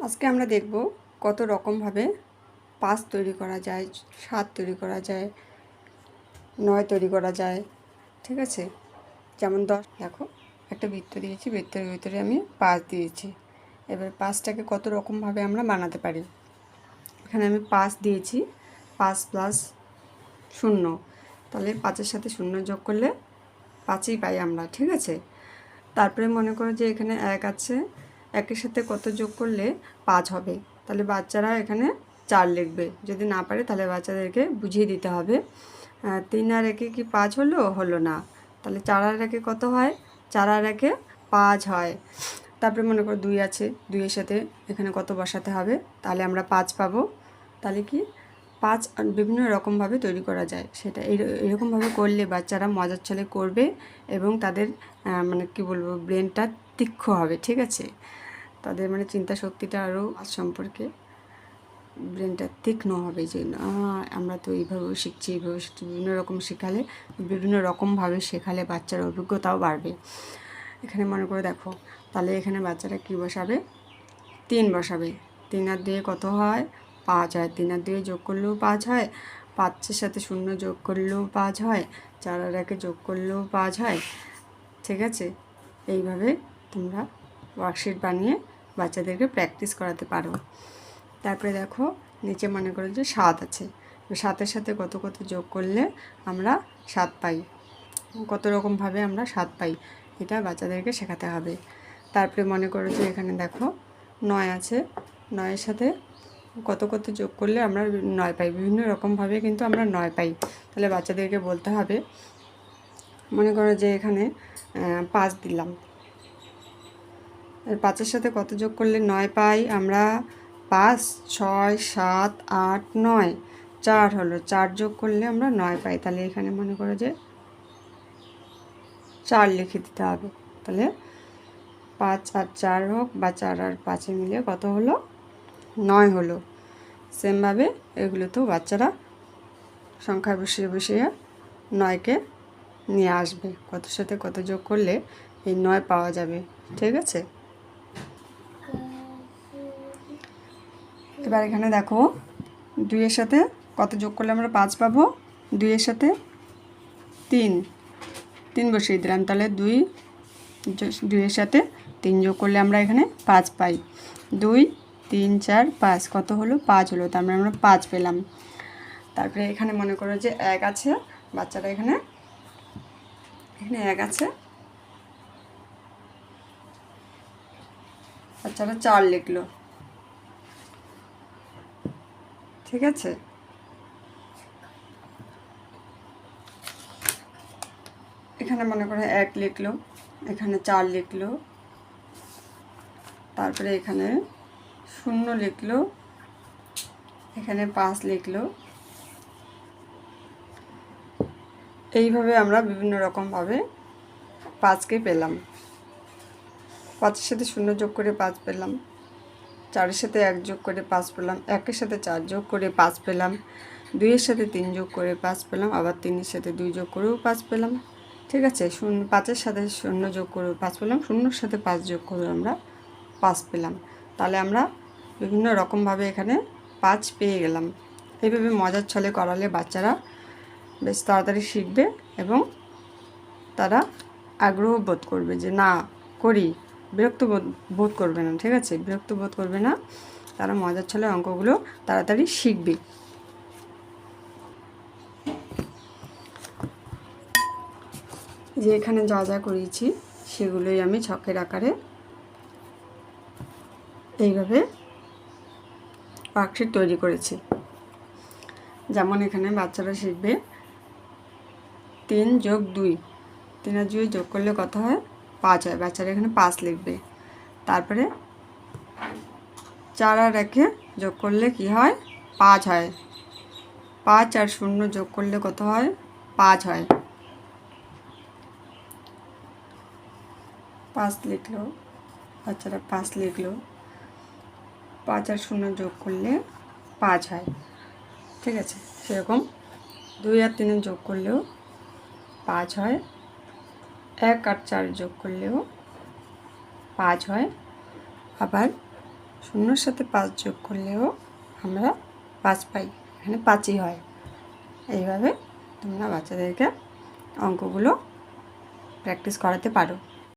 আজকে আমরা দেখব কত রকমভাবে 5 তৈরি করা যায়, 7 তৈরি করা যায়, 9 তৈরি করা যায়। ঠিক আছে, যেমন 10 দেখো একটা বৃত্ত দিয়েছি, বৃত্তের ভিতরে আমি 5 দিয়েছি। এবার 5টাকে কত রকমভাবে আমরা বানাতে পারি। এখানে আমি 5 দিয়েছি, 5 প্লাস 0, তাহলে 5-এর সাথে 0 যোগ করলে 5ই পাই আমরা। ঠিক আছে, তারপরে মনে করো যে এখানে 1 আছে, 1-এর সাথে কত যোগ করলে 5 হবে, তাহলে বাচ্চারা এখানে 4 লিখবে। যদি না পারে তাহলে বাচ্চাদেরকে বুঝিয়ে দিতে হবে। 3 আর 1-এ কি 5 হলো না, তাহলে 4 আর 1-এ কত হয়, 4 আর 1-এ 5 হয়। তারপরে মনে করো 2 আছে, 2-এর সাথে এখানে কত বসাতে হবে, তাহলে আমরা 5 পাবো। তাহলে কি 5 বিভিন্ন রকমভাবে তৈরি করা যায়, সেটা এরকমভাবে করলে বাচ্চারা মজার ছলে করবে এবং তাদের মানে কি বলবো, ব্রেনটা তীক্ষ্ণ হবে। ঠিক আছে, তাদের মানে চিন্তা শক্তিটা আরও সম্পর্কে ব্রেনটা তীক্ষ্ণ হবে, যে আমরা তো এইভাবেও শিখছি, এইভাবে শিখছি। বিভিন্ন রকম শেখালে, বিভিন্ন রকমভাবে শেখালে বাচ্চার অভিজ্ঞতাও বাড়বে। এখানে মনে করে দেখো, তাহলে এখানে বাচ্চারা কী বসাবে, 3 বসাবে। 3 আর 2 কত হয়, 5 হয়। 3 আর 2 যোগ করলেও 5 হয়, 5-এর সাথে 0 যোগ করলেও 5 হয়, 4 আর 1-এ যোগ করলেও 5 হয়। ঠিক আছে, এইভাবে তোমরা ওয়ার্কশিট বানিয়ে বাচ্চাদেরকে প্র্যাকটিস করাতে পারো। তারপরে দেখো নিচে মনে করো যে 7 আছে, 7-এর সাথে কত কত যোগ করলে আমরা 7 পাই, কত রকমভাবে আমরা 7 পাই, এটা বাচ্চাদেরকে শেখাতে হবে। তারপরে মনে করো যে এখানে দেখো 9 আছে, 9-এর সাথে কত কত যোগ করলে আমরা 9 পাই, বিভিন্ন রকমভাবে কিন্তু আমরা 9 পাই। তাহলে বাচ্চাদেরকে বলতে হবে, মনে করো যে এখানে 5 দিলাম, 5-এর সাথে কত যোগ করলে 9 পাই আমরা, 5, 6, 7, 8, 9, 4 হলো, 4 যোগ করলে আমরা 9 পাই। তাহলে এখানে মনে করো যে 4 লিখে দিতে হবে। তাহলে 5 আর 4 হোক বা 4 আর 5 মিলে কত হলো, 9 হলো। সেমভাবে এগুলোতেও বাচ্চারা সংখ্যা বসিয়ে বসিয়ে 9কে নিয়ে আসবে, কতর সাথে কত যোগ করলে এই 9 পাওয়া যাবে। ঠিক আছে, এবার এখানে দেখো 2-এর সাথে কত যোগ করলে আমরা 5 পাবো, 2-এর সাথে 3 বসিয়ে দিলাম, তাহলে 2-এর সাথে 3 যোগ করলে আমরা এখানে 5 পাই। 2, 3, 4, 5 কত হলো, 5 হলো, তার মানে আমরা 5 পেলাম। তারপরে এখানে মনে করো যে 1 আছে, বাচ্চারা এখানে 1 আছে, বাচ্চারা 4 লিখলো। ঠিক আছে, এখানে মনে করো 1 লিখলো, এখানে 4 লিখলো, তারপরে এখানে 0 লিখলো, এখানে 5 লিখলো। এইভাবে আমরা বিভিন্ন রকমভাবে 5কে পেলাম। 5-এর সাথে 0 যোগ করে 5 পেলাম, 4-এর সাথে 1 যোগ করে 5 পেলাম, 1-এর সাথে 4 যোগ করে 5 পেলাম, 2-এর সাথে 3 যোগ করে 5 পেলাম, আবার 3-এর সাথে 2 যোগ করেও 5 পেলাম। ঠিক আছে, 5-এর সাথে 0 যোগ করেও 5 পেলাম, 0-এর সাথে 5 যোগ করে আমরা 5 পেলাম। তাহলে আমরা বিভিন্ন রকমভাবে এখানে 5 পেয়ে গেলাম। এইভাবে মজার ছলে করালে বাচ্চারা বেশ তাড়াতাড়ি শিখবে এবং তারা আগ্রহ বোধ করবে, যে না করি, বিরক্ত বোধ করবে না। ঠিক আছে, বিরক্ত বোধ করবে না, তারা মজার ছলে অঙ্কগুলো তাড়াতাড়ি শিখবে। যে এখানে যা যা করিয়েছি সেগুলোই আমি ছকের আকারে এইভাবে ওয়ার্কশিট তৈরি করেছি। যেমন এখানে বাচ্চারা শিখবে 3 যোগ 2, 3 আর 2 যোগ করলে কত হয়, 5 হয়, বাচ্চারা এখানে 5 লিখবে। তারপরে 4 আর 1-এ যোগ করলে কি হয়, 5 হয়, 5 আর 0 যোগ করলে কত হয়, 5 হয়, 5 লিখলো, বাচ্চারা 5 লিখলো, 5 আর 0 যোগ করলে 5 হয়। ঠিক আছে, সেরকম 2 আর 3 যোগ করলেও 5 হয়, 1 আর 4 যোগ করলেও 5 হয়, আবার শূন্যর সাথে 5 যোগ করলেও আমরা 5 পাই, এখানে 5ই হয়। এইভাবে তোমরা বাচ্চাদেরকে অঙ্কগুলো প্র্যাকটিস করাতে পারো।